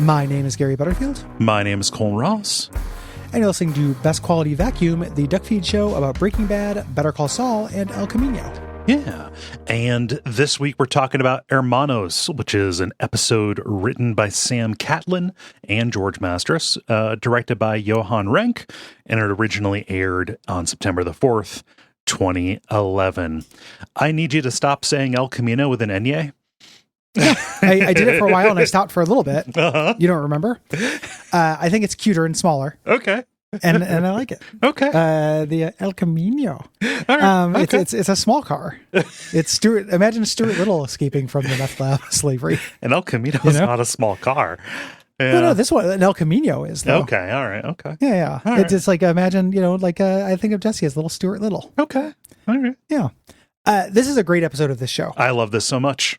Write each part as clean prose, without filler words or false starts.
My name is Gary Butterfield. My name is Colin Ross. And you're listening to Best Quality Vacuum, the Duckfeed show about Breaking Bad, Better Call Saul, and El Camino. Yeah. And this week we're talking about Hermanos, which is an episode written by Sam Catlin and George Mastras, directed by Johan Renck, and it originally aired on September the 4th, 2011. I need you to stop saying El Camino with an Enye. Yeah, I did it for a while and I stopped for a little bit. Uh-huh. You don't remember? I think it's cuter and smaller. Okay. And I like it. Okay. The El Camino. All right. Okay. It's a small car. It's Stuart. Imagine Stuart Little escaping from the meth lab slavery. An El Camino is not a small car. Yeah. No, this one, an El Camino is, though. Okay. All right. Okay. Yeah. All It's right. just like, imagine, I think of Jesse as little Stuart Little. Okay. All right. Yeah. This is a great episode of this show. I love this so much.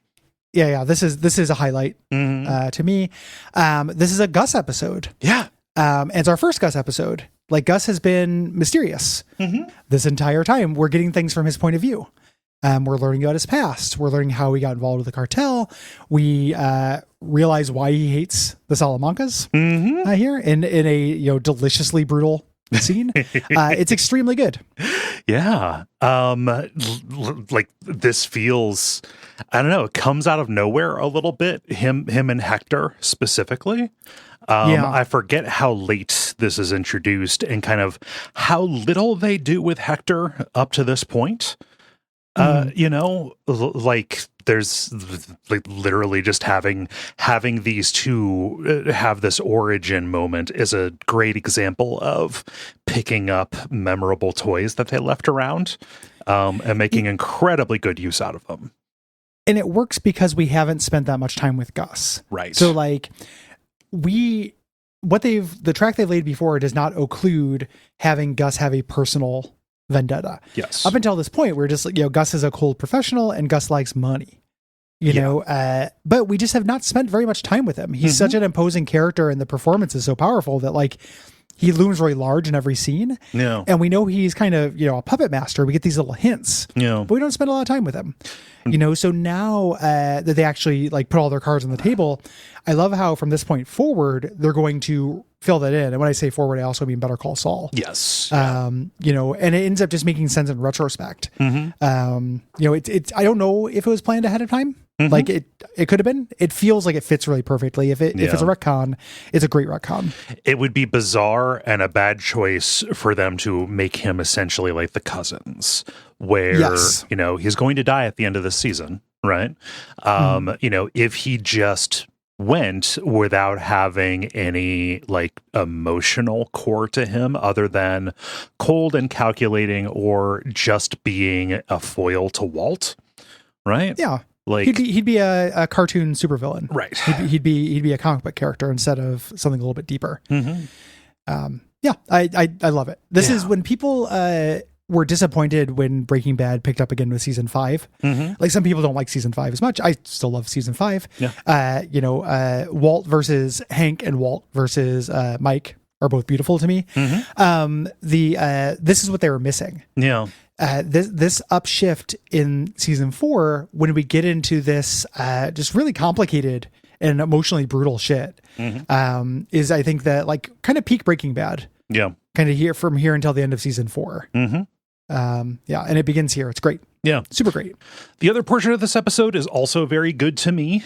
Yeah. This is a highlight Mm-hmm. to me. This is a Gus episode. Yeah. And it's our first Gus episode. Like, Gus has been mysterious this entire time. We're getting things from his point of view. We're learning about his past. We're learning how he got involved with the cartel. We realize why he hates the Salamancas here in a deliciously brutal scene. It's extremely good. Yeah. Like this feels, I don't know, it comes out of nowhere a little bit. Him and Hector specifically. I forget how late this is introduced and kind of how little they do with Hector up to this point. Like there's like literally just having these two have this origin moment is a great example of picking up memorable toys that they left around and making incredibly good use out of them. And it works because we haven't spent that much time with Gus. Right. So like the track they've laid before does not occlude having Gus have a personal vendetta. Yes. Up until this point, we're just Gus is a cold professional and Gus likes money. But we just have not spent very much time with him. He's such an imposing character and the performance is so powerful that like he looms very large in every scene. Yeah. And we know he's kind of, a puppet master. We get these little hints. Yeah. But we don't spend a lot of time with him. So now that they actually like put all their cards on the table, I love how from this point forward, they're going to fill that in. And when I say forward, I also mean Better Call Saul. Yes. And it ends up just making sense in retrospect. It's I don't know if it was planned ahead of time. Like it could have been. It feels like it fits really perfectly. If it's a retcon, it's a great retcon. It would be bizarre and a bad choice for them to make him essentially like the cousins, where he's going to die at the end of this season, right? If he just went without having any like emotional core to him other than cold and calculating or just being a foil to Walt, right? Yeah. Like he'd be a cartoon supervillain, right? He'd be a comic book character instead of something a little bit deeper. I love it. This is when people were disappointed when Breaking Bad picked up again with season 5. Like some people don't like season 5 as much. I still love season 5. Yeah. Walt versus Hank and Walt versus Mike are both beautiful to me. This is what they were missing. Yeah. This upshift in season 4, when we get into this just really complicated and emotionally brutal shit, is I think that like kind of peak Breaking Bad. Yeah. Kind of from here until the end of season 4. And it begins here. It's great. Yeah. Super great. The other portion of this episode is also very good to me.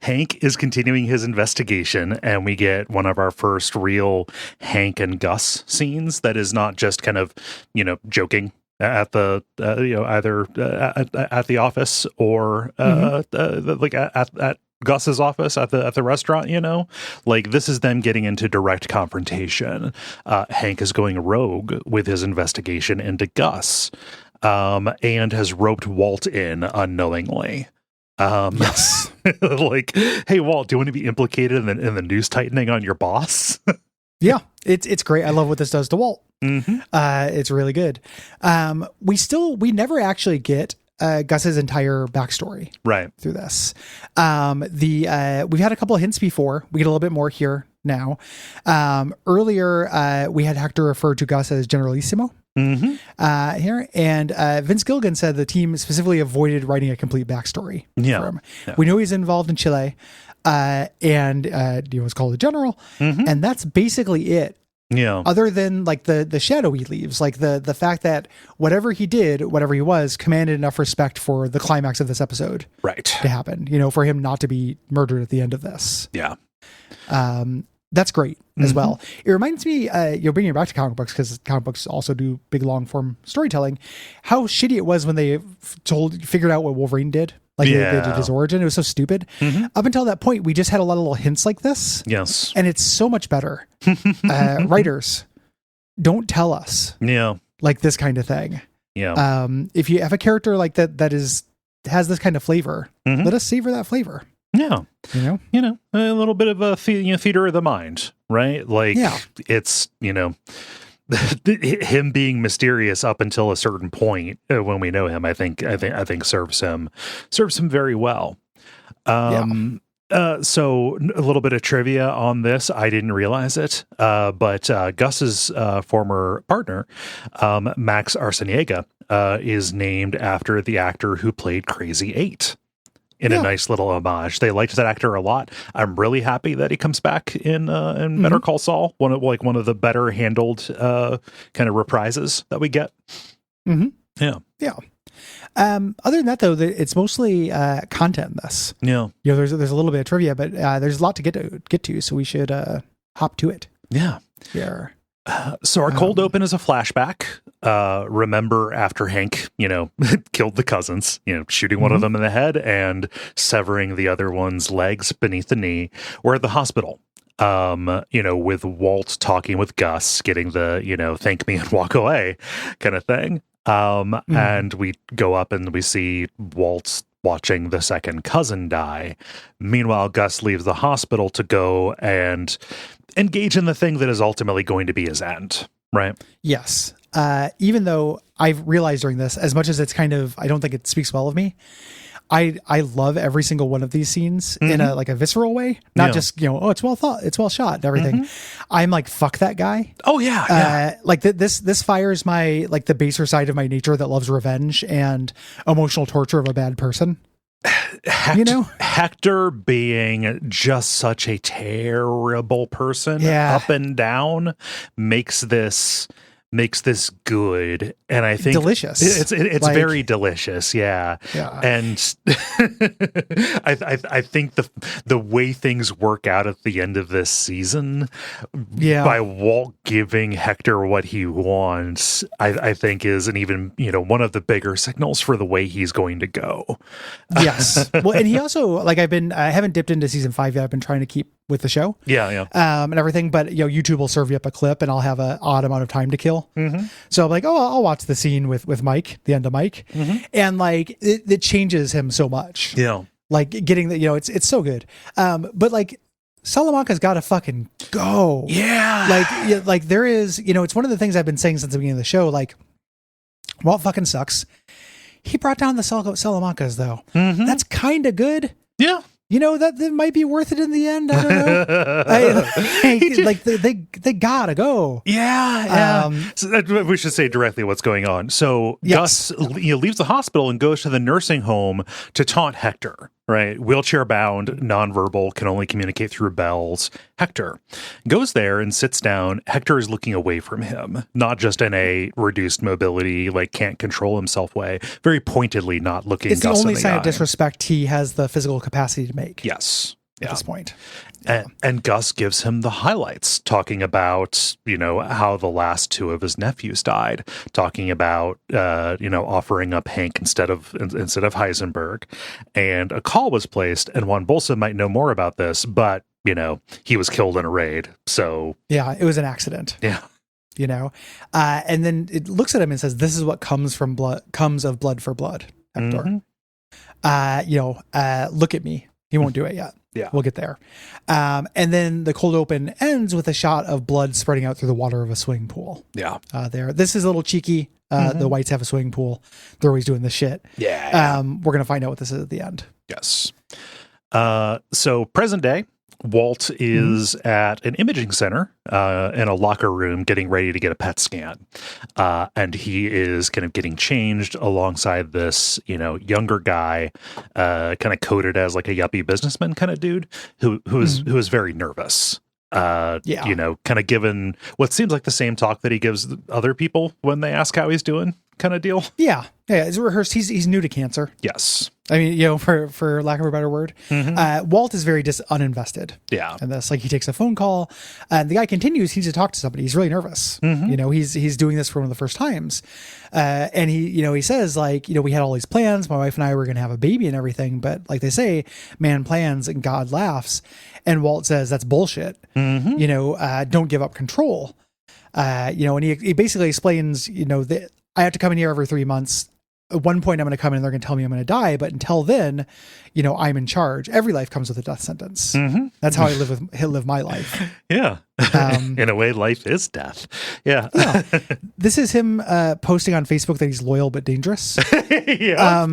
Hank is continuing his investigation, and we get one of our first real Hank and Gus scenes that is not just kind of, joking at the, either at the office or like at Gus's office at the restaurant, like this is them getting into direct confrontation. Hank is going rogue with his investigation into Gus, and has roped Walt in unknowingly. Yes. Like, hey, Walt, do you want to be implicated in the news tightening on your boss? Yeah, it's great. I love what this does to Walt. It's really good. We never actually get Gus's entire backstory right through this. We've had a couple of hints before. We get a little bit more here now. Earlier, we had Hector refer to Gus as Generalissimo. Here, and Vince Gilligan said the team specifically avoided writing a complete backstory for him. Yeah. We know he's involved in Chile. and he was called a general, and that's basically it. Yeah. Other than like the shadow he leaves, like the fact that whatever he did, whatever he was, commanded enough respect for the climax of this episode, right, to happen. For him not to be murdered at the end of this. Yeah. That's great as well. It reminds me, bringing it back to comic books, because comic books also do big long form storytelling, how shitty it was when they figured out what Wolverine did. Like they did his origin. It was so stupid. Up until that point, we just had a lot of little hints like this. Yes. And it's so much better. Writers, don't tell us. Yeah. Like this kind of thing. Yeah. If you have a character like that has this kind of flavor, let us savor that flavor. Yeah. A little bit of a theater of the mind, right? Like it's, him being mysterious up until a certain point when we know him, I think serves him very well. So a little bit of trivia on this. I didn't realize it, but Gus's former partner, Max Arciniega, is named after the actor who played Crazy 8. In a nice little homage. They liked that actor a lot. I'm really happy that he comes back in Better Call Saul. One of the better handled kind of reprises that we get. Yeah. Other than that, though, it's mostly content in this. Yeah. There's a little bit of trivia, but there's a lot to get to, so we should hop to it. Yeah. Here. So our cold open is a flashback. Remember after Hank, killed the cousins, shooting one of them in the head and severing the other one's legs beneath the knee. We're at the hospital, with Walt talking with Gus, getting the, thank me and walk away kind of thing. And we go up and we see Walt's watching the second cousin die. Meanwhile, Gus leaves the hospital to go and engage in the thing that is ultimately going to be his end, right? Yes. Even though I've realized during this, as much as it's kind of, I don't think it speaks well of me, I love every single one of these scenes in a visceral way, not just, it's well thought, it's well shot and everything. I'm like, fuck that guy. Oh yeah. Like this fires my, like the baser side of my nature that loves revenge and emotional torture of a bad person. Hector being just such a terrible person up and down makes this good, and I think delicious. It's like, very delicious, yeah. And I think the way things work out at the end of this season, by Walt giving Hector what he wants, I think is an even one of the bigger signals for the way he's going to go. Yes, well, and he also I haven't dipped into season 5 yet. I've been trying to keep with the show, and everything. But YouTube will serve you up a clip, and I'll have an odd amount of time to kill. So I'm like, I'll watch the scene with Mike, the end of Mike, and like it changes him so much. Yeah, like getting the it's so good. But like Salamanca's got to fucking go. Yeah, like there is it's one of the things I've been saying since the beginning of the show. Like, Walt fucking sucks. He brought down the Salamancas though. That's kind of good. Yeah. That might be worth it in the end. I don't know. They gotta go. Yeah. So we should say directly what's going on. So Gus leaves the hospital and goes to the nursing home to taunt Hector. Right, wheelchair bound, nonverbal, can only communicate through bells. Hector goes there and sits down. Hector is looking away from him, not just in a reduced mobility, like can't control himself way. Very pointedly, not looking. It's Gus the only sign of disrespect he has the physical capacity to make. Yes. At this point. And Gus gives him the highlights, talking about, how the last two of his nephews died, talking about, offering up Hank instead of Heisenberg. And a call was placed, and Juan Bolsa might know more about this, but, he was killed in a raid. So. Yeah, it was an accident. Yeah. And then it looks at him and says, this is what comes of blood for blood, Hector. Look at me. He won't do it yet. Yeah, we'll get there. And then the cold open ends with a shot of blood spreading out through the water of a swimming pool. Yeah. This is a little cheeky. The whites have a swimming pool. They're always doing this shit. Yeah. We're going to find out what this is at the end. Yes. So present day, Walt is at an imaging center in a locker room getting ready to get a PET scan. And he is kind of getting changed alongside this, younger guy, kind of coded as like a yuppie businessman kind of dude who is very nervous. Kind of given what seems like the same talk that he gives other people when they ask how he's doing kind of deal. Yeah. It's rehearsed. He's new to cancer. Yes. I mean, for lack of a better word, Walt is very uninvested. Yeah. And this, like, he takes a phone call and the guy continues. He needs to talk to somebody. He's really nervous. He's doing this for one of the first times. And he says, like, we had all these plans. My wife and I were going to have a baby and everything. But like they say, man plans and God laughs. And Walt says, that's bullshit. Don't give up control. And he basically explains, that I have to come in here every 3 months. At one point I'm going to come in and they're going to tell me I'm going to die. But until then, I'm in charge. Every life comes with a death sentence. That's how I live my life. Yeah. In a way, life is death. Yeah. This is him posting on Facebook that he's loyal but dangerous. Yeah. A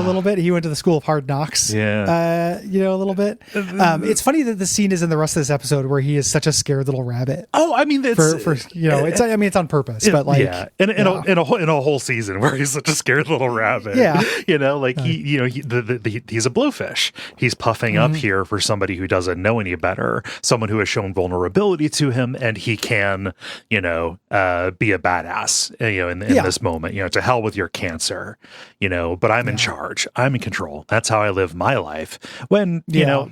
little bit. He went to the school of hard knocks. Yeah. A little bit. It's funny that the scene is in the rest of this episode where he is such a scared little rabbit. Oh, I mean, it's on purpose, but like, in a whole season where he's such a scared little rabbit. Yeah. He's a blowfish. He's puffing up here for somebody who doesn't know any better, someone who has shown vulnerability to him, and he can, be a badass, in this moment, to hell with your cancer, but I'm in charge. I'm in control. That's how I live my life. When,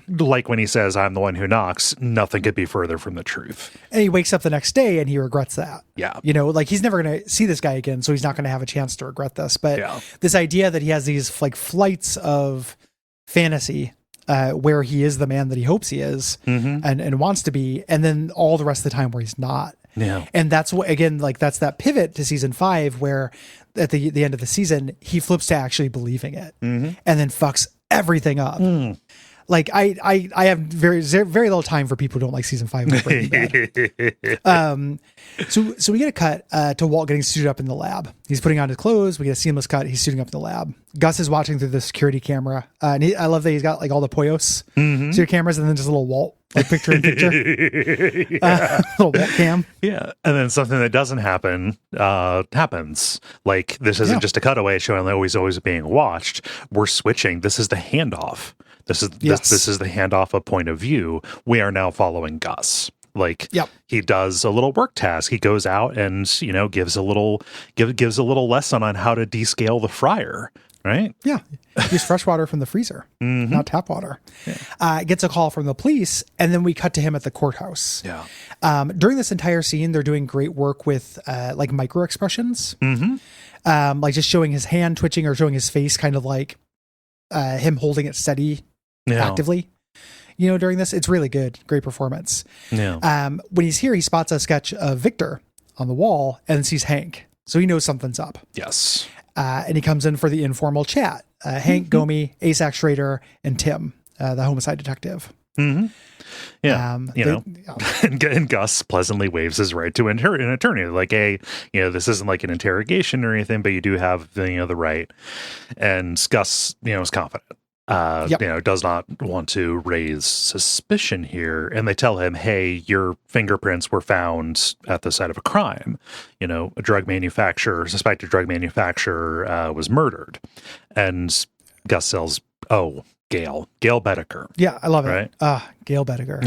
like when he says, I'm the one who knocks, nothing could be further from the truth. And he wakes up the next day and he regrets that. Yeah. Like he's never going to see this guy again, so he's not going to have a chance to regret this. But this idea that he has these like flights of fantasy where he is the man that he hopes he is and wants to be, and then all the rest of the time where he's not. Yeah. And that's what, again, like that's that pivot to season 5 where at the end of the season, he flips to actually believing it and then fucks everything up. Like I have very little time for people who don't like season 5 of Breaking Bad. So we get a cut to Walt getting suited up in the lab. He's putting on his clothes. We get a seamless cut. He's suiting up in the lab. Gus is watching through the security camera. And I love that he's got like all the Poyos security cameras and then just a little Walt, like picture in picture. Little Walt cam. Yeah. And then something that doesn't happen happens. Like this isn't just a cutaway showing that he's always being watched. We're switching. This is the handoff. This is the handoff of point of view. We are now following Gus. Like he does a little work task. He goes out and gives a little lesson on how to descale the fryer. Right? Yeah. Use fresh water from the freezer, not tap water. Yeah. Gets a call from the police, and then we cut to him at the courthouse. Yeah. During this entire scene, they're doing great work with like micro expressions, like just showing his hand twitching or showing his face, kind of like him holding it steady actively. During this, it's really good. Great performance. Yeah. When he's here, he spots a sketch of Victor on the wall and sees Hank. So he knows something's up. Yes. And he comes in for the informal chat. Hank, Gomi, Asac Schrader, and Tim, the homicide detective. Yeah. And Gus pleasantly waives his right to an attorney. Like, this isn't like an interrogation or anything, but you do have the right. And Gus, is confident. Does not want to raise suspicion here. And they tell him, hey, your fingerprints were found at the site of a crime. A suspected drug manufacturer was murdered. And Gus tells, Gail Bedecker. Yeah, I love it. Right? Gail Bedecker,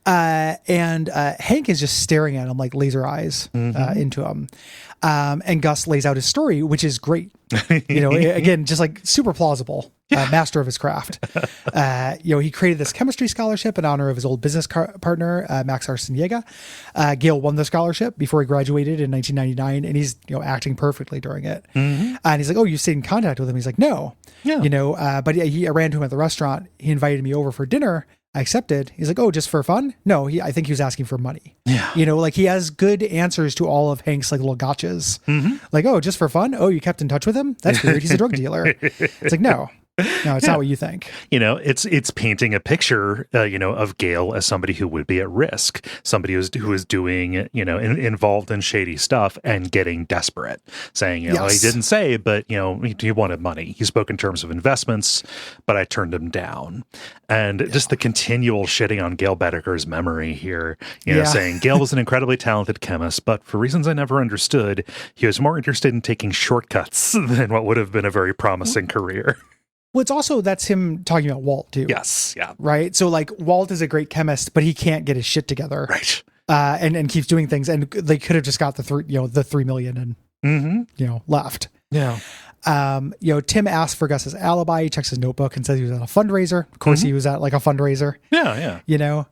and Hank is just staring at him like laser eyes into him. And Gus lays out his story, which is great. Again, just like super plausible. Master of his craft. He created this chemistry scholarship in honor of his old business partner, Max Arciniega. Gail won the scholarship before he graduated in 1999, and he's acting perfectly during it. And he's like, "Oh, you stayed in contact with him?" He's like, "No." Yeah. But I ran to him at the restaurant. He invited me over for dinner. I accepted. He's like, "Oh, just for fun?" No, I think he was asking for money. Yeah. Like he has good answers to all of Hank's like little gotchas. Like, "Oh, just for fun? Oh, you kept in touch with him? That's weird. He's a drug dealer." It's like, no. No, it's not what you think. It's painting a picture, of Gale as somebody who would be at risk, somebody who is doing, involved in shady stuff and getting desperate, saying, he didn't say, but, he wanted money. He spoke in terms of investments, but I turned him down. And just the continual shitting on Gale Boetticher's memory here, saying Gale was an incredibly talented chemist, but for reasons I never understood, he was more interested in taking shortcuts than what would have been a very promising career. Well, it's also, that's him talking about Walt too. Yes. Yeah. Right. So like Walt is a great chemist, but he can't get his shit together. Right. And keeps doing things, and they could have just got the $3 million and left. Yeah. Tim asks for Gus's alibi. He checks his notebook and says he was at a fundraiser. Of course, he was at like a fundraiser. Yeah. Yeah.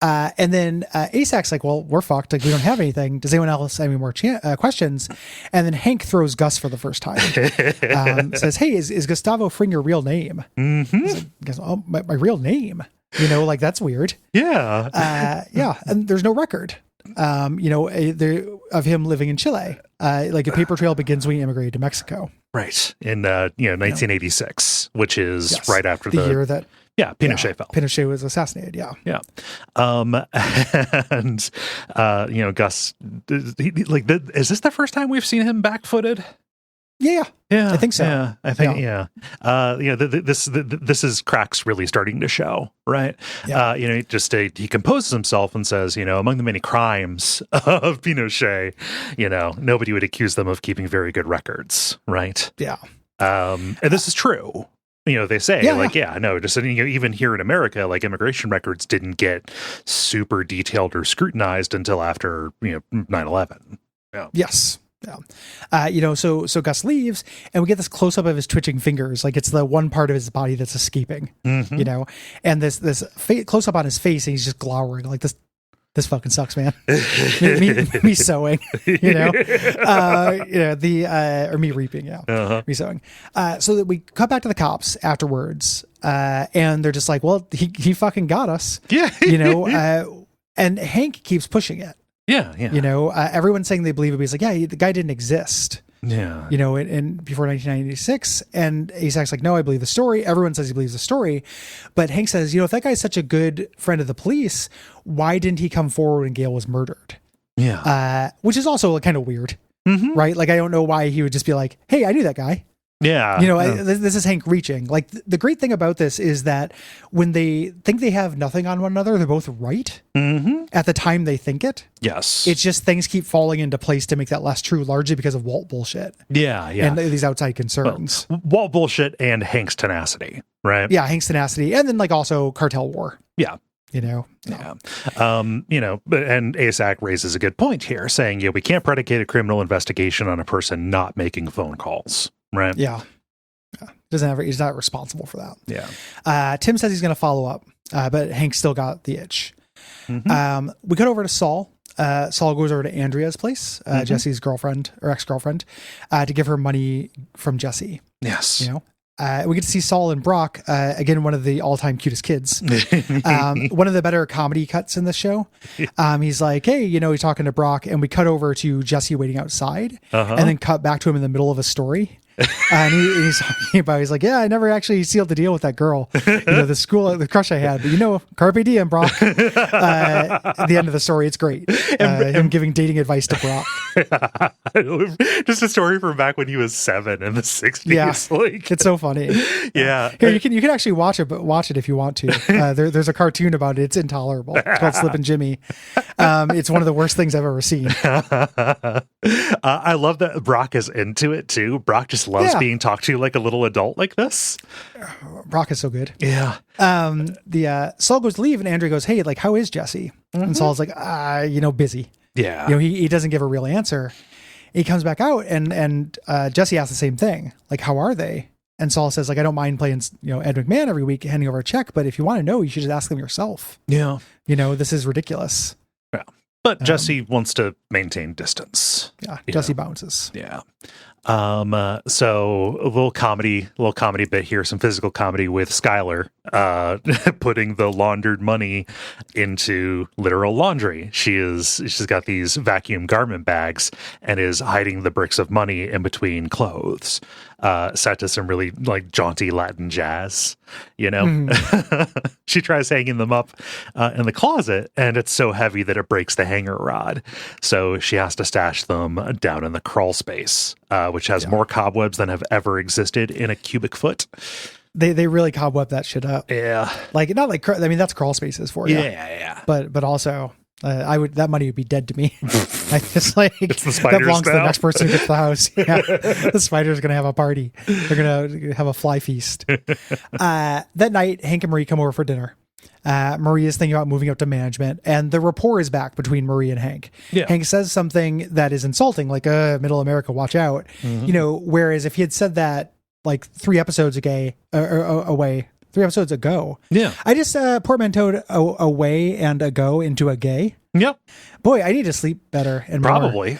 And then ASAC's like, well, we're fucked. Like, we don't have anything. Does anyone else have any more questions? And then Hank throws Gus for the first time. Says, hey, is Gustavo Fring your real name? Like, oh, my real name? Like, that's weird. Yeah. Yeah. And there's no record, of him living in Chile. Like, a paper trail begins when he immigrated to Mexico. Right. In, 1986, which is right after the year that... Yeah, Pinochet fell. Pinochet was assassinated, yeah. Yeah. And, Gus, is this the first time we've seen him back-footed? Yeah. I think so. Yeah, I think, this is cracks really starting to show, right? Yeah. He composes himself and says, among the many crimes of Pinochet, nobody would accuse them of keeping very good records, right? Yeah. And this is true. They say even here in America, like immigration records didn't get super detailed or scrutinized until after, 9/11. Yeah. Yes. Yeah. So Gus leaves and we get this close up of his twitching fingers. Like it's the one part of his body that's escaping, and this close up on his face, and he's just glowering like this fucking sucks, man. me sewing, or me reaping. Yeah. Me sewing. So that we cut back to the cops afterwards. And they're just like, well, he fucking got us. Yeah. And Hank keeps pushing it. Yeah. Everyone's saying they believe it, but he's like, yeah, the guy didn't exist. Yeah. In before 1996. And ASAC's like, no, I believe the story. Everyone says he believes the story. But Hank says, if that guy's such a good friend of the police, why didn't he come forward when Gale was murdered? Yeah. Which is also kind of weird, right? Like, I don't know why he would just be like, hey, I knew that guy. Yeah. This is Hank reaching. Like, the great thing about this is that when they think they have nothing on one another, they're both right at the time they think it. Yes. It's just things keep falling into place to make that less true, largely because of Walt bullshit. Yeah. And these outside concerns. Well, Walt bullshit and Hank's tenacity, right? Yeah, Hank's tenacity. And then, like, also cartel war. Yeah. Yeah. And ASAC raises a good point here, saying, we can't predicate a criminal investigation on a person not making phone calls. Right. Yeah. He's not responsible for that. Yeah. Tim says he's going to follow up, but Hank still got the itch. We cut over to Saul. Saul goes over to Andrea's place, Jesse's girlfriend or ex-girlfriend, to give her money from Jesse. Yes. We get to see Saul and Brock, again, one of the all-time cutest kids. One of the better comedy cuts in this show. He's like, hey, he's talking to Brock, and we cut over to Jesse waiting outside, and then cut back to him in the middle of a story. And he's talking about, he's like, yeah, I never actually sealed the deal with that girl, the crush I had, but carpe diem, Brock. At the end of the story, it's great. Him giving dating advice to Brock. Just a story from back when he was 7 in the 60s. Yeah, like, it's so funny. Yeah. Here, you can actually watch it, but watch it if you want to. There's a cartoon about it. It's intolerable. It's called Slip and Jimmy. It's one of the worst things I've ever seen. I love that Brock is into it too. Brock just loves being talked to like a little adult like this. Brock is so good. Yeah. Saul goes to leave and Andrea goes, hey, like, how is Jesse? And Saul's like, busy. Yeah. He doesn't give a real answer. He comes back out and Jesse asks the same thing. Like, how are they? And Saul says, like, I don't mind playing, Ed McMahon every week, handing over a check, but if you want to know, you should just ask them yourself. Yeah. This is ridiculous. Yeah. But Jesse wants to maintain distance. Yeah, Jesse bounces. Yeah. So a little comedy bit here, some physical comedy with Skylar, putting the laundered money into literal laundry. She's got these vacuum garment bags and is hiding the bricks of money in between clothes. Set to some really like jaunty Latin jazz, you know. She tries hanging them up in the closet, and it's so heavy that it breaks the hanger rod. So she has to stash them down in the crawl space, which has more cobwebs than have ever existed in a cubic foot. They really cobweb that shit up. Yeah, like not like I mean that's crawl spaces for you. Yeah. But also. That money would be dead to me. I just like it's the spiders that belongs now. to the next person who gets the house. Yeah. The spider's gonna have a party. They're gonna have a fly feast. That night, Hank and Marie come over for dinner. Marie is thinking about moving up to management, and the rapport is back between Marie and Hank. Yeah. Hank says something that is insulting, like "Middle America, watch out." You know, whereas if he had said that like 3 episodes ago, 3 episodes ago. Yeah. I just portmanteaued away and ago into a gay. Yep. Boy, I need to sleep better and more. Probably.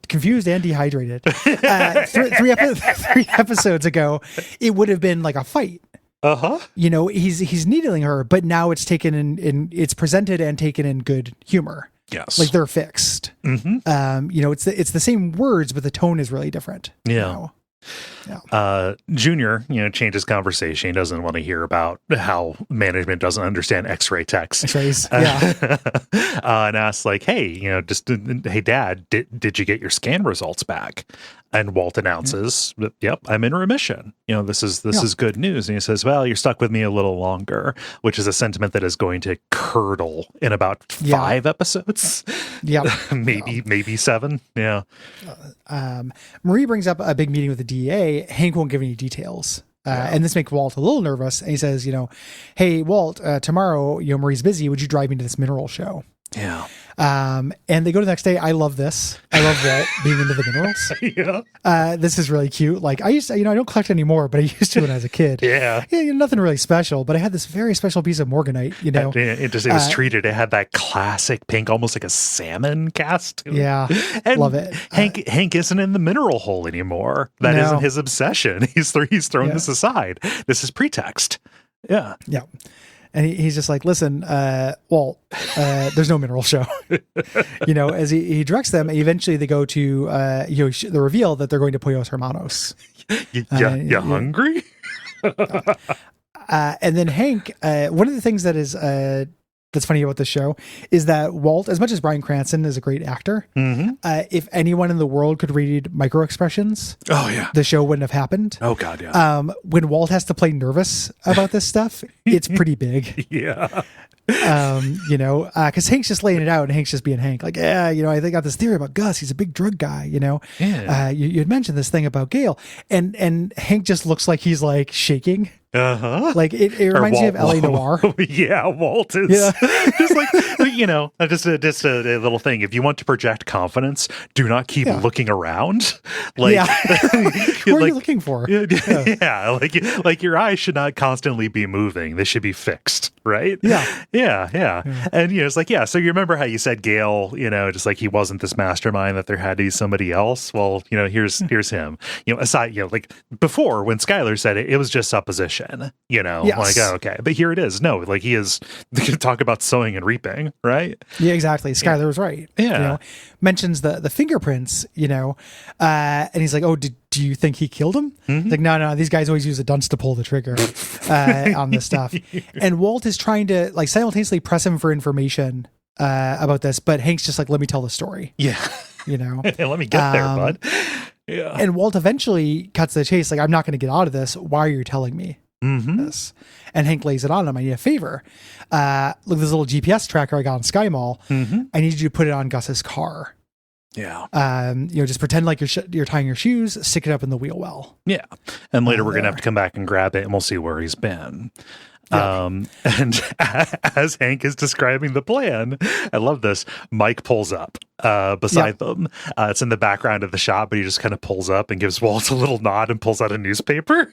Confused and dehydrated. 3 episodes ago, it would have been like a fight. You know, he's needling her, but now it's taken in it's presented and taken in good humor. Yes. Like they're fixed. You know, it's the same words, but the tone is really different. Yeah. You know? Junior, you know, changes conversation. He doesn't want to hear about how management doesn't understand X-ray text. X-rays, yeah. And asks like, "Hey, you know, hey, Dad, did you get your scan results back?" And Walt announces, "Yep, I'm in remission. You know, this is good news." And he says, "Well, you're stuck with me a little longer," which is a sentiment that is going to curdle in about 5 episodes. Yeah, maybe 7. Yeah. Marie brings up a big meeting with the DEA. Hank won't give any details. And this makes Walt a little nervous. And he says, you know, "Hey, Walt, tomorrow, you know, Marie's busy. Would you drive me to this mineral show?" Yeah. And they go to the next day. I love this. I love Walt being into the minerals. This is really cute. Like I used to, you know, I don't collect anymore, but I used to when I was a kid. Yeah, you know, nothing really special, but I had this very special piece of morganite, you know. It was treated. It had that classic pink, almost like a salmon cast. Yeah. And love it. Hank isn't in the mineral hole anymore. That isn't his obsession. He's thrown this aside. This is pretext. Yeah. Yeah. And he's just like, "Listen, Walt, there's no mineral show." You know, as he directs them, eventually they go to, you know, the reveal that they're going to Pollos Hermanos. You hungry? And then Hank, one of the things that is that's funny about this show is that Walt, as much as Bryan Cranston is a great actor, if anyone in the world could read micro expressions, the show wouldn't have happened. Oh God, yeah. When Walt has to play nervous about this stuff, it's pretty big. Yeah. You know, because Hank's just laying it out, and Hank's just being Hank. Like, yeah, you know, I got this theory about Gus. He's a big drug guy. You know, you had mentioned this thing about Gail, and Hank just looks like he's like shaking. Like it reminds me of L.A. Noire. Yeah, Walt is just like, you know, just a little thing. If you want to project confidence, do not keep looking around. Like, what are you looking for? Like your eyes should not constantly be moving. They should be fixed, right? Yeah. And you know, it's like, so you remember how you said Gale, you know, just like he wasn't this mastermind, that there had to be somebody else. Well, you know, here's him. You know, aside, you know, like before when Skylar said it, it was just supposition. You know, like, oh, okay, but here it is. No, like he is talk about sowing and reaping, right? Yeah, exactly. Skylar was right. Yeah, you know, mentions the fingerprints. You know, and he's like, "Oh, do you think he killed him?" Like, no. These guys always use a dunce to pull the trigger on this stuff. And Walt is trying to like simultaneously press him for information about this, but Hank's just like, "Let me tell the story." Yeah, you know, let me get there, bud. Yeah. And Walt eventually cuts the chase. Like, "I'm not going to get out of this. Why are you telling me this?" And Hank lays it on him. "I need a favor. Look, this little GPS tracker I got on Sky Mall. I need you to put it on Gus's car. Yeah. You know, just pretend like you're tying your shoes, stick it up in the wheel well." Yeah. And later we're going to have to come back and grab it, and we'll see where he's been. And as Hank is describing the plan, I love this. Mike pulls up beside them. It's in the background of the shot, but he just kind of pulls up and gives Walt a little nod and pulls out a newspaper.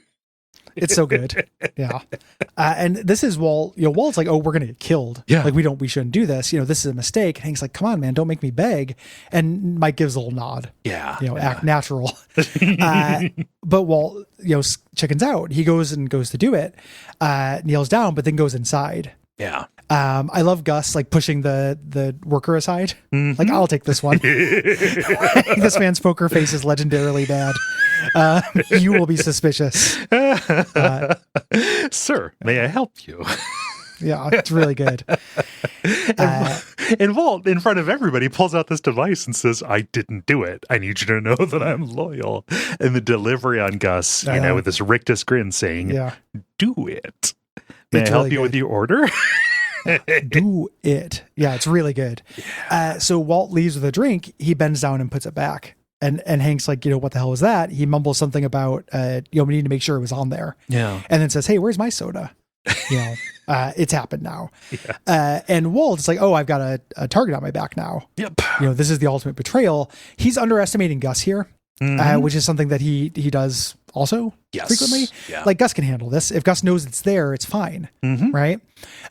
It's so good. Yeah. And this is Walt, Walt's like, oh, we're going to get killed. Yeah. Like, we shouldn't do this. This is a mistake. And Hank's like, come on, man, don't make me beg. And Mike gives a little nod. Yeah. Act natural. But Walt, chickens out. He goes to do it, kneels down, but then goes inside. Yeah. I love Gus like pushing the worker aside. Mm-hmm. Like, I'll take this one. This man's poker face is legendarily bad. You will be suspicious. Sir, may I help you? Yeah, it's really good. And Walt, in front of everybody, pulls out this device and says, I didn't do it. I need you to know that I'm loyal. And the delivery on Gus, with this rictus grin saying, do it. May I help you with your order? Do it. Yeah, it's really good. So Walt leaves with a drink. He bends down and puts it back. And Hank's like, what the hell was that? He mumbles something about, we need to make sure it was on there. Yeah. And then says, hey, where's my soda? It's happened now. Yeah. And Walt's like, oh, I've got a target on my back now. Yep. This is the ultimate betrayal. He's underestimating Gus here, which is something that he does also frequently. Yeah. Like, Gus can handle this. If Gus knows it's there, it's fine. Right.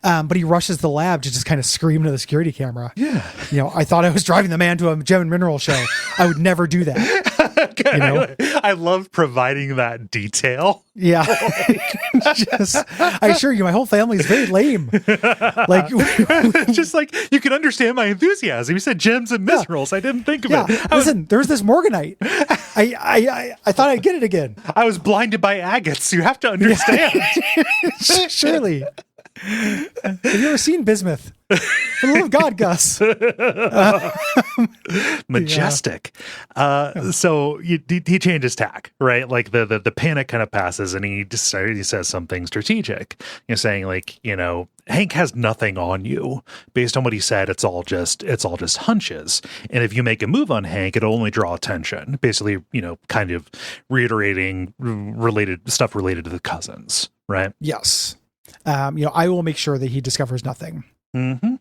But he rushes the lab to just kind of scream into the security camera. Yeah. I thought I was driving the man to a gem and mineral show. I would never do that. I love providing that detail. Yeah. I assure you, my whole family is very lame. Like, just like, you can understand my enthusiasm. You said gems and minerals. I didn't think of it. Listen, there was this morganite. I thought I'd get it again. I was blinded by agates. You have to understand. Surely. Have you ever seen bismuth? For the love of God, Gus. Majestic. So he changes tack, right? Like the panic kind of passes, and he says something strategic. Saying like, Hank has nothing on you. Based on what he said, it's all just hunches. And if you make a move on Hank, it'll only draw attention. Basically, kind of reiterating stuff related to the cousins, right? Yes. I will make sure that he discovers nothing. Mm-hmm.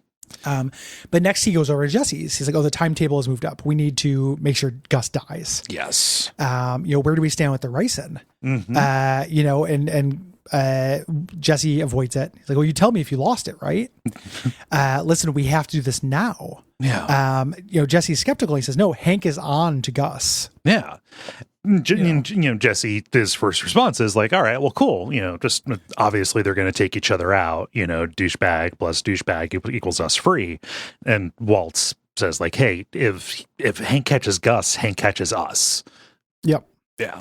But next he goes over to Jesse's. He's like, oh, the timetable has moved up. We need to make sure Gus dies. Yes. Where do we stand with the ricin? Mm-hmm. And Jesse avoids it. He's like, well, you tell me if you lost it, right? Listen, we have to do this now. Yeah. Jesse's skeptical. He says, no, Hank is on to Gus. Yeah. Jesse, his first response is like, all right, well, cool. Just obviously they're going to take each other out, douchebag plus douchebag equals us free. And Waltz says like, hey, if Hank catches Gus, Hank catches us. Yep. Yeah.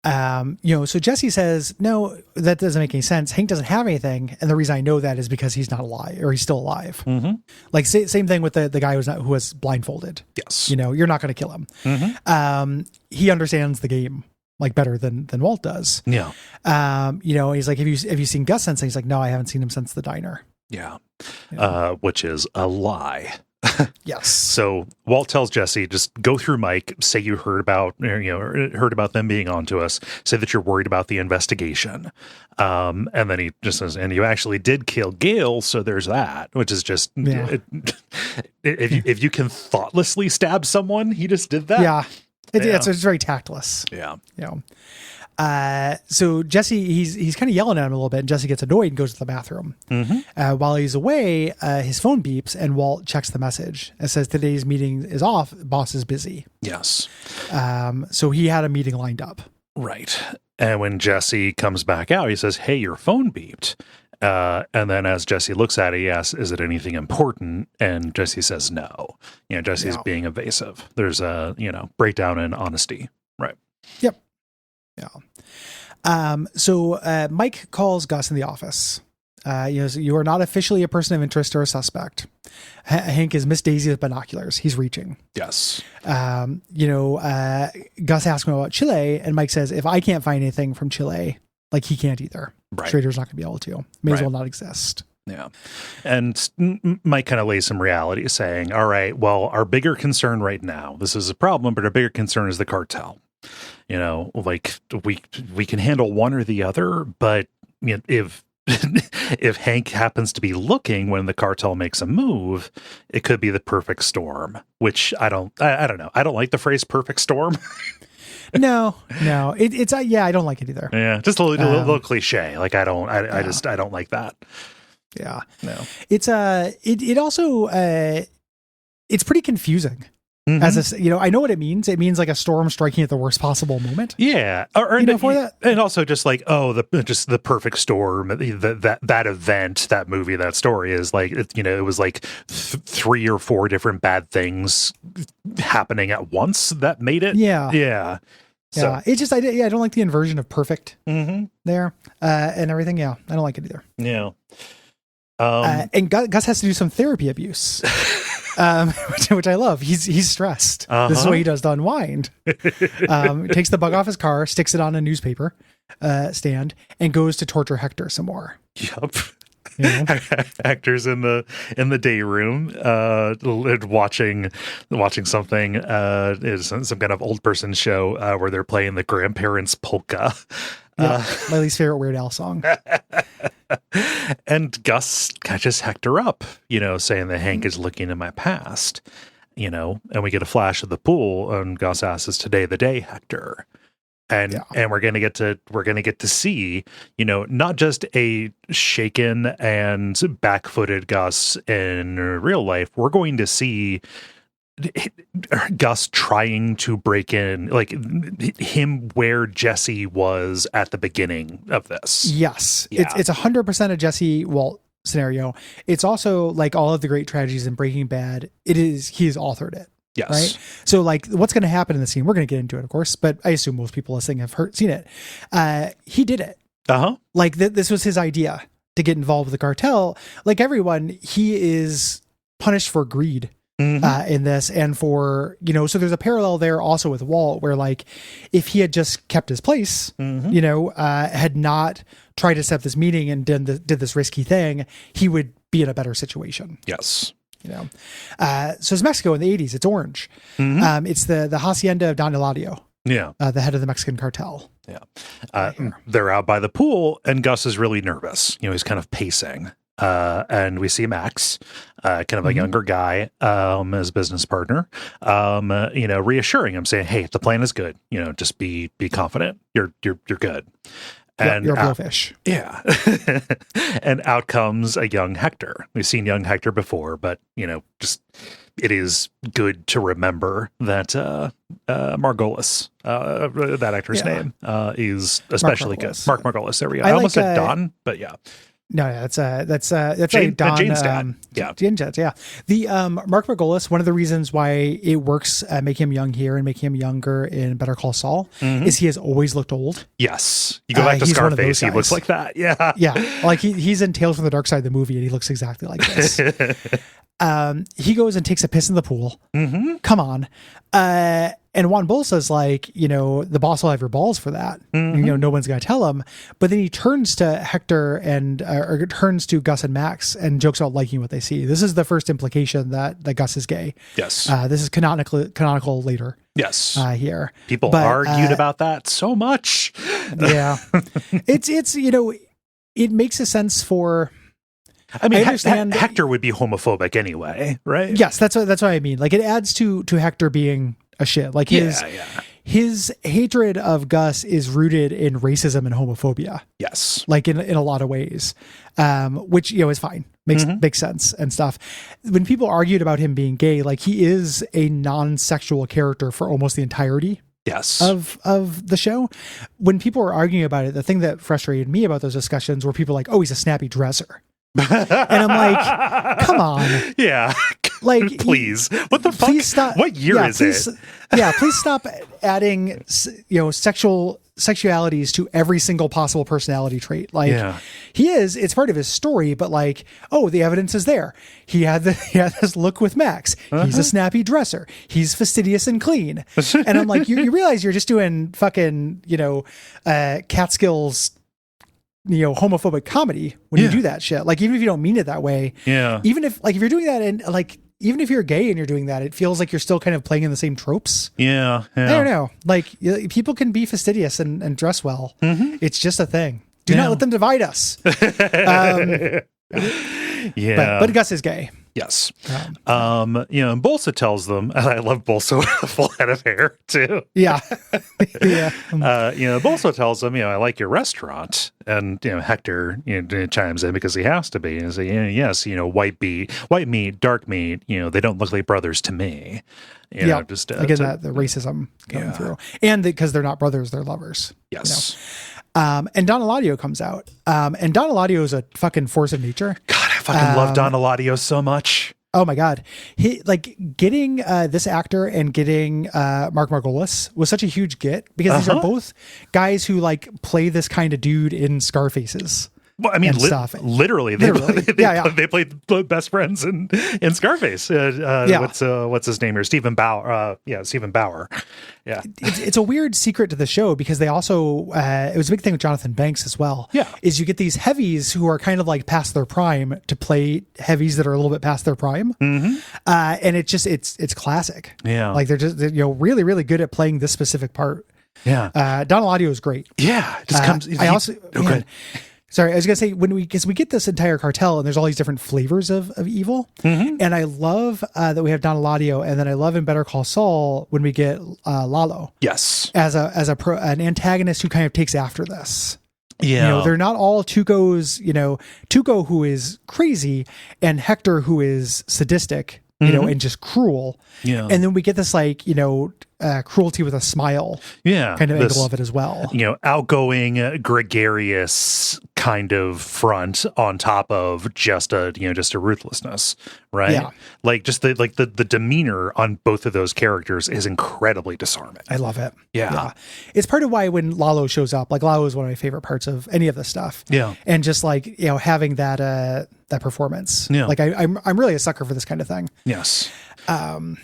So Jesse says, no, that doesn't make any sense. Hank doesn't have anything. And the reason I know that is because he's not alive, or he's still alive. Mm-hmm. Like same thing with the guy who was blindfolded. Yes. You're not going to kill him. Mm-hmm. He understands the game like better than Walt does. Yeah. He's like, have you seen Gus since? And he's like, no, I haven't seen him since the diner. Yeah. Which is a lie. Yes. So Walt tells Jesse, just go through Mike, say you heard about them being onto us, say that you're worried about the investigation. And then he just says, and you actually did kill Gale. So there's that, which is just, if you can thoughtlessly stab someone, he just did that. Yeah. It's very tactless. Yeah. So Jesse, he's kind of yelling at him a little bit, and Jesse gets annoyed and goes to the bathroom. Mm-hmm. While he's away, his phone beeps, and Walt checks the message. It says today's meeting is off. Boss is busy. Yes. So he had a meeting lined up. Right. And when Jesse comes back out, he says, hey, your phone beeped. And then as Jesse looks at it, he asks, is it anything important? And Jesse says no. Jesse's being evasive. There's a, breakdown in honesty. Right. Yep. Yeah. So Mike calls Gus in the office. You are not officially a person of interest or a suspect. Hank is Miss Daisy with binoculars. He's reaching. Yes. Gus asks him about Chile, and Mike says, if I can't find anything from Chile, like he can't either. Right. Schrader's not going to be able to. May as well not exist. Yeah. And Mike kind of lays some reality saying, all right, well, our bigger concern right now, this is a problem, but our bigger concern is the cartel. Like we can handle one or the other, but if if Hank happens to be looking when the cartel makes a move, it could be the perfect storm, which I don't know. I don't like the phrase perfect storm. No, it's yeah, I don't like it either. Yeah, just a little cliche. Like I don't like that. Yeah, no. It's it also it's pretty confusing. As a, I know what it means. It means like a storm striking at the worst possible moment. Yeah, for that, and also just like the perfect storm. That event, that movie, that story is like it was like 3 or 4 different bad things happening at once that made it. Yeah. So. Yeah, it's just I don't like the inversion of perfect there and everything. Yeah, I don't like it either. Yeah. And Gus has to do some therapy abuse. Which I love. He's stressed. This is what he does to unwind. Takes the bug off his car, sticks it on a newspaper stand, and goes to torture Hector some more. Yup. Hector's in the day room, watching something. Is some kind of old person show where they're playing the grandparents' polka. My least favorite Weird Al song. And Gus catches Hector up, saying that Hank is looking in my past, and we get a flash of the pool, and Gus asks, "Is today the day, Hector?" And we're gonna get to see, not just a shaken and backfooted Gus in real life. We're going to see Gus trying to break in, like him where Jesse was at the beginning of this. Yes, it's 100% a Jesse Walt scenario. It's also like all of the great tragedies in Breaking Bad. He has authored it. Yes. Right. So like, what's going to happen in the scene? We're going to get into it, of course, but I assume most people listening have seen it. He did it. Like this was his idea to get involved with the cartel. Like everyone, he is punished for greed. In this, and for so there's a parallel there also with Walt, where like if he had just kept his place, had not tried to set this meeting and did this risky thing, he would be in a better situation. Yes. So it's Mexico in the 80s. It's orange. It's the hacienda of Don Eladio. Yeah. The head of the Mexican cartel. Yeah. They're out by the pool, and Gus is really nervous. He's kind of pacing. And we see Max, kind of a younger guy, as business partner, reassuring him, saying, "Hey, the plan is good. Just be confident. You're good." And you're a blowfish. Yeah. And out comes a young Hector. We've seen young Hector before, but just it is good to remember that Margolis, that actor's name, is especially good. Mark Margolis. There we go. I almost said Don, but yeah. No, that's Jane, Don. Jane's dad. Jane's dad. Yeah. The Mark Margolis. One of the reasons why it works, making him young here and making him younger in Better Call Saul, is he has always looked old. Yes, you go back to Scarface, he looks like that. Yeah, yeah. Like he's in Tales from the Dark Side of the movie, and he looks exactly like this. He goes and takes a piss in the pool. Come on. And Juan Bolsa's like, the boss will have your balls for that. No one's going to tell him. But then he turns to Hector or turns to Gus and Max and jokes about liking what they see. This is the first implication that Gus is gay. Yes. This is canonical later. Yes. Here. People argued about that so much. Yeah. It's it makes a sense for... I mean, Hector would be homophobic anyway, right? Yes, that's what I mean. Like it adds to Hector being a shit. Like his hatred of Gus is rooted in racism and homophobia. Yes, like in a lot of ways, which is fine, makes sense and stuff. When people argued about him being gay, like he is a non-sexual character for almost the entirety. Yes. Of the show. When people were arguing about it, the thing that frustrated me about those discussions were people like, "Oh, he's a snappy dresser." And I'm like, come on. Yeah. Like, please. What the fuck? Please stop. What year is it? Yeah, please stop adding, sexualities to every single possible personality trait. Like it's part of his story, but like, oh, the evidence is there. He had this look with Max. He's a snappy dresser. He's fastidious and clean. And I'm like, you realize you're just doing fucking, Catskills, homophobic comedy when you do that shit. Like, even if you don't mean it that way, even if you're doing that, and like, even if you're gay and you're doing that, it feels like you're still kind of playing in the same tropes. Yeah. I don't know. Like, people can be fastidious and dress well. It's just a thing. Do not let them divide us. But Gus is gay. Yes. And Bolsa tells them, and I love Bolsa with a full head of hair too. Yeah. Yeah. Bolsa tells them, I like your restaurant. And, Hector, chimes in because he has to be. And say, yes, white meat, dark meat, they don't look like brothers to me. Just again, the racism coming through. And because they're not brothers, they're lovers. Yes. And Don Eladio comes out. And Don Eladio is a fucking force of nature. God, I fucking love Don Eladio so much. Oh my God. He getting this actor and getting Mark Margolis was such a huge get because these are both guys who play this kind of dude in Scarfaces. Well, I mean, literally, they played best friends in Scarface. What's his name here? Stephen Bauer. Stephen Bauer. Yeah, it's a weird secret to the show because they also it was a big thing with Jonathan Banks as well. Yeah, is you get these heavies who are kind of past their prime to play heavies that are a little bit past their prime, and it's classic. Yeah, they're just really really good at playing this specific part. Yeah, Don Eladio is great. Yeah, it just comes. Sorry, I was gonna say because we get this entire cartel and there's all these different flavors of evil, and I love that we have Don Eladio, and then I love in Better Call Saul when we get Lalo. Yes, as an antagonist who kind of takes after this. Yeah, they're not all Tuco's. Tuco who is crazy and Hector who is sadistic. And just cruel. Yeah, and then we get this cruelty with a smile. Yeah, kind of angle of it as well. Outgoing, gregarious kind of front on top of just a ruthlessness, right? Yeah, just the demeanor on both of those characters is incredibly disarming. I love it. Yeah. It's part of why when Lalo shows up, Lalo is one of my favorite parts of any of this stuff. Yeah, and just having that performance. Yeah, I'm really a sucker for this kind of thing. Yes. So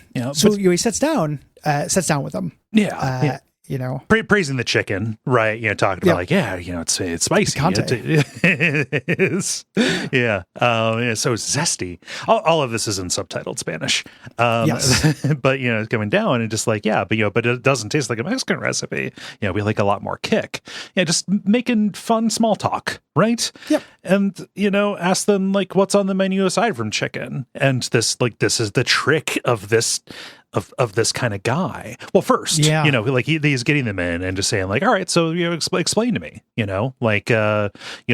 he sits down with them. Yeah. Praising the chicken, right? Talking about it's spicy. It is. Yeah. It's so zesty. All of this is in subtitled Spanish. Yes. But it's coming down and just but it doesn't taste like a Mexican recipe. We like a lot more kick. Just making fun small talk, right? Yep. And ask them what's on the menu aside from chicken. And this is the trick of this. Of this kind of guy. Well, first, he's getting them in and just saying all right, so explain to me.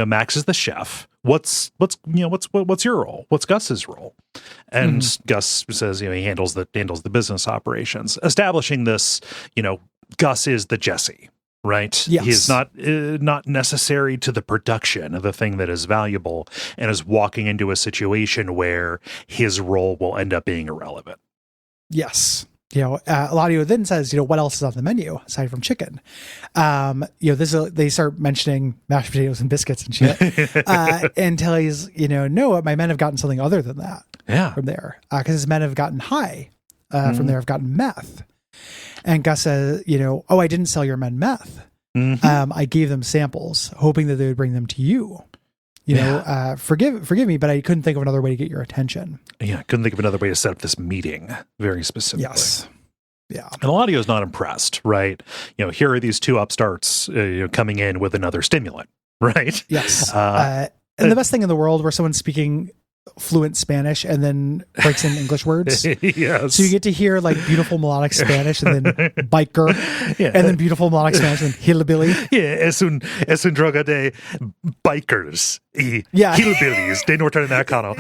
Max is the chef. What's your role? What's Gus's role? And Gus says he handles the business operations, establishing this. Gus is the Jesse. Right. Yes. He's not necessary to the production of the thing that is valuable, and is walking into a situation where his role will end up being irrelevant. Yes. Eladio then says, what else is on the menu aside from chicken? They start mentioning mashed potatoes and biscuits and shit. Until he's, no, my men have gotten something other than that. Yeah. From there. Because his men have gotten high. From there have gotten meth. And Gus says, I didn't sell your men meth. I gave them samples, hoping that they would bring them to you. Forgive me, but I couldn't think of another way to get your attention. Yeah, I couldn't think of another way to set up this meeting very specifically. Yes. Yeah. And Eladio is not impressed, right? Here are these two upstarts coming in with another stimulant, right? Yes. And the best thing in the world where someone's speaking fluent Spanish and then breaks in English words. Yes. So you get to hear beautiful melodic Spanish and then biker and then beautiful melodic Spanish and then hillbilly. Yeah, es un droga de bikers y hillbillies de norteamericano.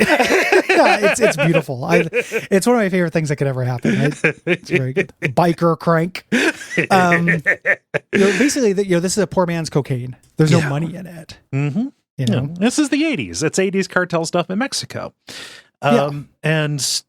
Yeah, it's beautiful. It's one of my favorite things that could ever happen. It's very good. Biker crank. Basically, this is a poor man's cocaine. There's no money in it. Mm-hmm. This is the 80s. It's 80s cartel stuff in Mexico. And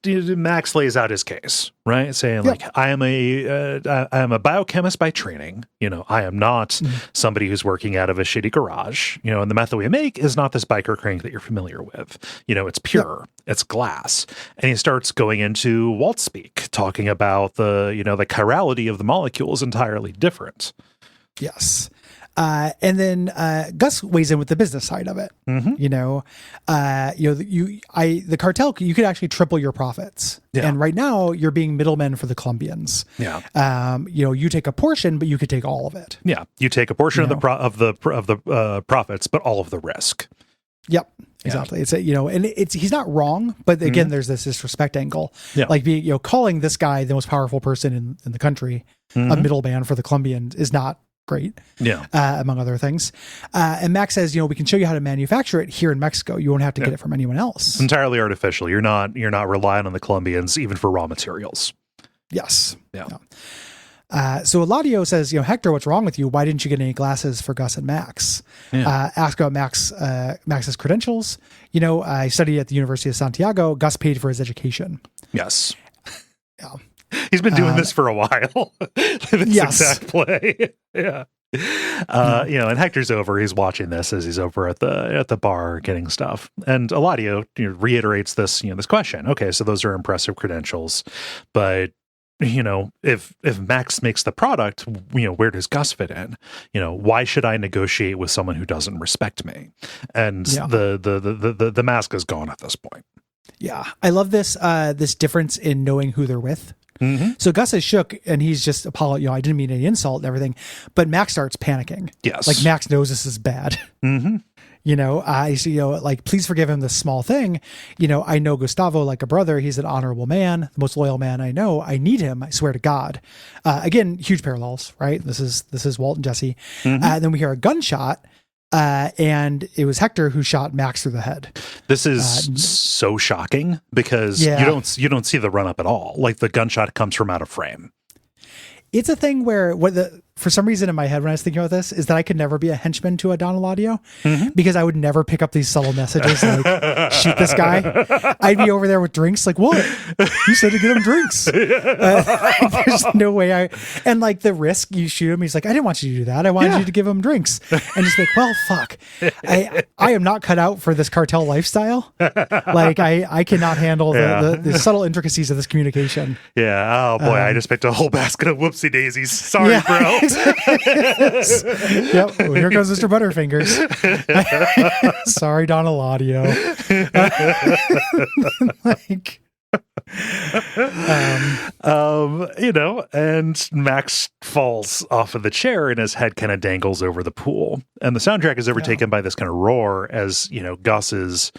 Max lays out his case, right? Saying I am a biochemist by training. I am not somebody who's working out of a shitty garage. And the meth that we make is not this biker crank that you're familiar with. It's pure, it's glass. And he starts going into Walt speak, talking about the chirality of the molecule is entirely different. Yes. And then Gus weighs in with the business side of it. The cartel, you could actually triple your profits. Yeah. And right now you're being middlemen for the Colombians. Yeah. You take a portion, but you could take all of it. Yeah. You take a portion of the profits, but all of the risk. Yep. Exactly. It's and he's not wrong, but again, there's this disrespect angle, like being, calling this guy the most powerful person in the country, a middleman for the Colombians is not great. Yeah. Among other things. And Max says, we can show you how to manufacture it here in Mexico. You won't have to get it from anyone else. It's entirely artificial. You're not relying on the Colombians even for raw materials. Yes. Yeah. So Eladio says, Hector, what's wrong with you? Why didn't you get any glasses for Gus and Max? Ask about Max's credentials. I studied at the University of Santiago. Gus paid for his education. Yes. Yeah. He's been doing this for a while. This exact play. Yeah. And Hector's over. He's watching this as he's over at the bar getting stuff. And Eladio reiterates this, this question. Okay, so those are impressive credentials, but if Max makes the product, where does Gus fit in? Why should I negotiate with someone who doesn't respect me? And the mask is gone at this point. Yeah, I love this difference in knowing who they're with. So Gus is shook and he's just I didn't mean any insult and everything, but Max starts panicking. Yes, like Max knows this is bad. I see, please forgive him this small thing. I know Gustavo like a brother. He's an honorable man, the most loyal man I know. I need him. I swear to God. Again, huge parallels, right? This is Walt and Jesse. Then we hear a gunshot, and it was Hector who shot Max through the head. This is so shocking because you don't see the run up at all. Like the gunshot comes from out of frame. It's a thing where for some reason in my head when I was thinking about this is that I could never be a henchman to a Don Eladio because I would never pick up these subtle messages like shoot this guy. I'd be over there with drinks like, what? You said to get him drinks. There's no way and like the risk you shoot him. He's like, I didn't want you to do that. I wanted you to give him drinks. And just like, well, fuck. I am not cut out for this cartel lifestyle. Like I cannot handle the subtle intricacies of this communication. Yeah. Oh boy. I just picked a whole basket of whoopsie daisies. Sorry, bro. Yep. Well, here comes Mr. Butterfingers. Sorry, Don Eladio. And Max falls off of the chair and his head kind of dangles over the pool. And the soundtrack is overtaken by this kind of roar as, Gus is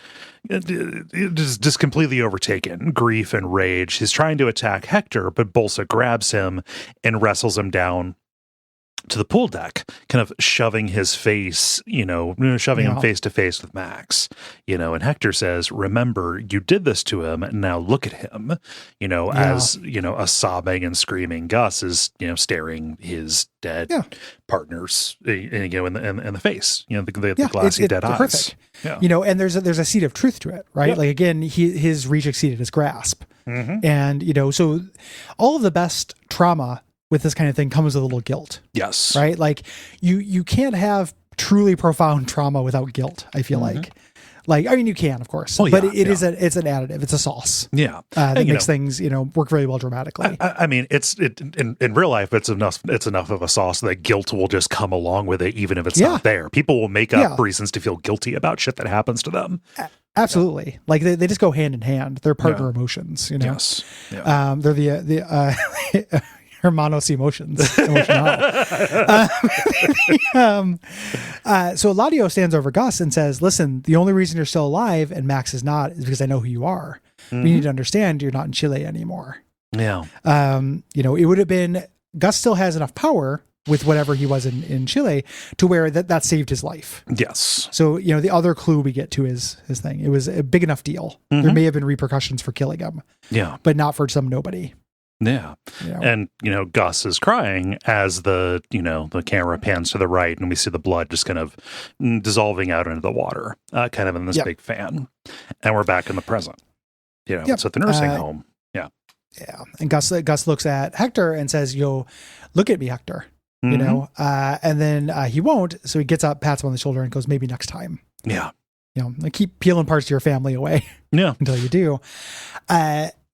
just completely overtaken, grief and rage. He's trying to attack Hector, but Bolsa grabs him and wrestles him down to the pool deck, kind of shoving his face, him face to face with Max, and Hector says, remember, you did this to him. Now look at him, as, a sobbing and screaming Gus is, staring his dead partners, in the face, the glassy dead eyes. Perfect. Yeah. And there's a seed of truth to it, right? Yep. Like, again, his reach exceeded his grasp. And, so all of the best trauma with this kind of thing comes with a little guilt. Yes. Right? Like you can't have truly profound trauma without guilt, I feel like. Like, I mean, you can, of course, but it's an additive. It's a sauce. Yeah. That makes things, work very well dramatically. I mean, in real life, it's enough of a sauce that guilt will just come along with it, even if it's not there. People will make up reasons to feel guilty about shit that happens to them. Absolutely. Yeah. Like they just go hand in hand. They're partner emotions, Yes. Yeah. They're the Hermanos emotions. So Eladio stands over Gus and says, listen, the only reason you're still alive and Max is not is because I know who you are. We need to understand you're not in Chile anymore. Yeah. It would have been, Gus still has enough power with whatever he was in Chile to where that saved his life. Yes. So, the other clue we get to his thing, it was a big enough deal. There may have been repercussions for killing him. Yeah. But not for some nobody. Yeah. And, Gus is crying as the camera pans to the right and we see the blood just kind of dissolving out into the water, kind of in this big fan. And we're back in the present. It's at the nursing home. Yeah. Yeah. And Gus looks at Hector and says, look at me, Hector, and then he won't. So he gets up, pats him on the shoulder and goes, maybe next time. Yeah. Keep peeling parts of your family away. Yeah. Until you do.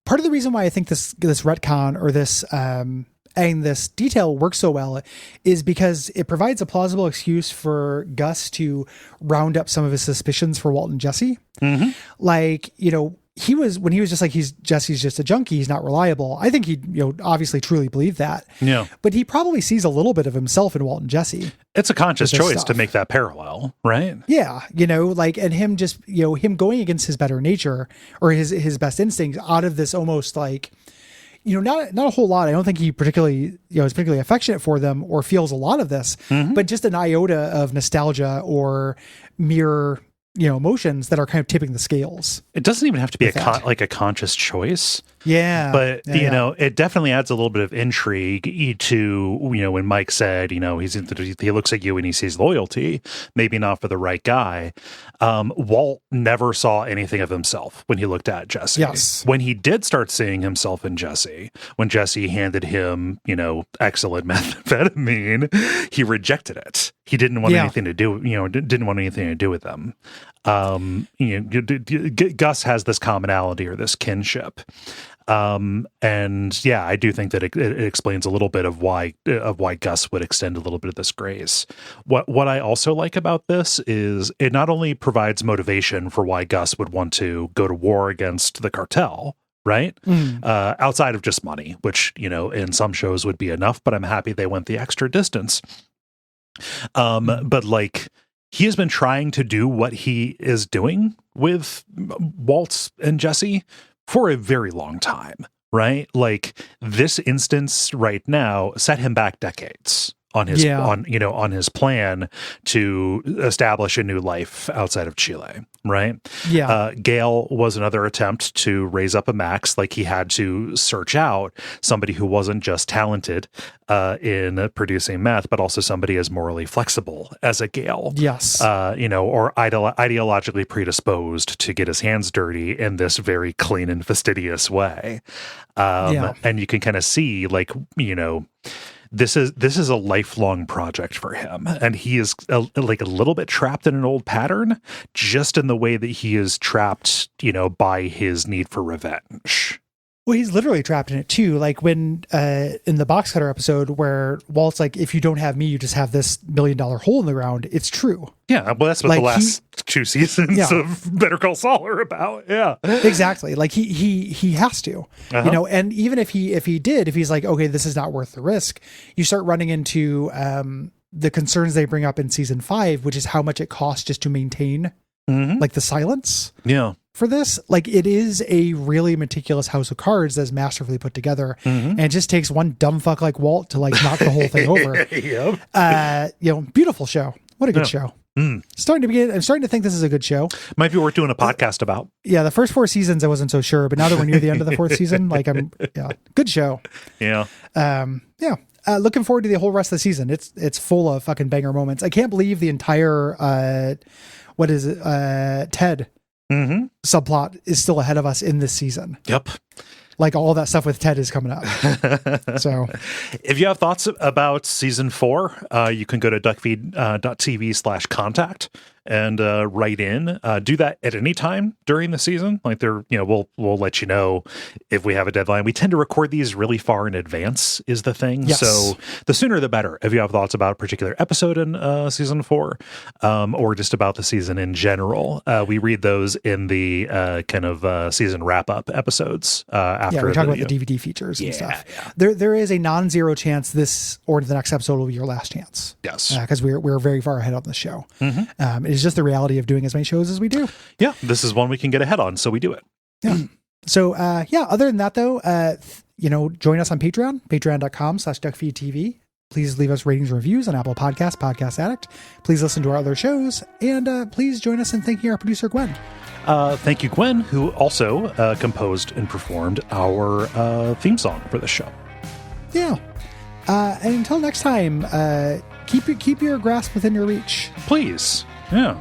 Part of the reason why I think this retcon or this and this detail works so well is because it provides a plausible excuse for Gus to round up some of his suspicions for Walt and Jesse. Like, when he was just like, Jesse's just a junkie, he's not reliable. I think he, obviously truly believed that. Yeah. But he probably sees a little bit of himself in Walt and Jesse. It's a conscious choice to make that parallel, right? Yeah. And him just, him going against his better nature or his best instincts out of this almost like, not a whole lot. I don't think he particularly, is particularly affectionate for them or feels a lot of this, but just an iota of nostalgia or mere, emotions that are kind of tipping the scales. It doesn't even have to be a conscious choice. Yeah. But, it definitely adds a little bit of intrigue to, when Mike said, he looks at you and he sees loyalty, maybe not for the right guy. Walt never saw anything of himself when he looked at Jesse. Yes. When he did start seeing himself in Jesse, when Jesse handed him, excellent methamphetamine, he rejected it. He didn't want anything to do, didn't want anything to do with them. Gus has this commonality or this kinship. I do think that it explains a little bit of why Gus would extend a little bit of this grace. What I also like about this is it not only provides motivation for why Gus would want to go to war against the cartel, right? Outside of just money, which, in some shows would be enough, but I'm happy they went the extra distance. But like, he has been trying to do what he is doing with Walt and Jesse for a very long time, right? Like, this instance right now set him back decades on his on his plan to establish a new life outside of Chile, right? Gale was another attempt to raise up a Max. Like, he had to search out somebody who wasn't just talented in producing meth, but also somebody as morally flexible as a Gale. Yes. Or ideologically predisposed to get his hands dirty in this very clean and fastidious way. And you can kind of see, like, this is a lifelong project for him, and he is a little bit trapped in an old pattern, just in the way that he is trapped, by his need for revenge. Well, he's literally trapped in it too. Like when in the box cutter episode where Walt's like, if you don't have me, you just have this $1 million hole in the ground. It's true. Yeah. Well, that's what the last 2 seasons of Better Call Saul are about. Yeah, exactly. Like he has to, and even if he's like, okay, this is not worth the risk, you start running into the concerns they bring up in season 5, which is how much it costs just to maintain like the silence. Yeah. For this, like, it is a really meticulous house of cards that's masterfully put together, and it just takes one dumb fuck like Walt to like knock the whole thing over. Beautiful show. What a good show. I'm starting to think this is a good show. Might be worth doing a podcast about. Yeah, the first 4 seasons I wasn't so sure, but now that we're near the end of the 4th season, like good show. Yeah. Looking forward to the whole rest of the season. It's full of fucking banger moments. I can't believe the entire Ted subplot is still ahead of us in this season. Yep. Like, all that stuff with Ted is coming up. So if you have thoughts about season 4, you can go to Duckfeed.tv/contact and write in. Do that at any time during the season. Like, we'll let you know if we have a deadline. We tend to record these really far in advance is the thing. Yes. So the sooner the better. If you have thoughts about a particular episode in season 4, or just about the season in general, we read those in the kind of season wrap-up episodes after. We talk about the DVD features and stuff. Yeah. There is a non-zero chance this or the next episode will be your last chance. Yes. Because we're very far ahead on the show. It's just the reality of doing as many shows as we do. Yeah. This is one we can get ahead on, so we do it. Yeah. So, other than that, though, join us on Patreon, patreon.com/DuckFeed.tv. Please leave us ratings and reviews on Apple Podcasts, Podcast Addict. Please listen to our other shows, and please join us in thanking our producer, Gwen. Thank you, Gwen, who also composed and performed our theme song for the show. Yeah. And until next time, keep your grasp within your reach. Please. Yeah.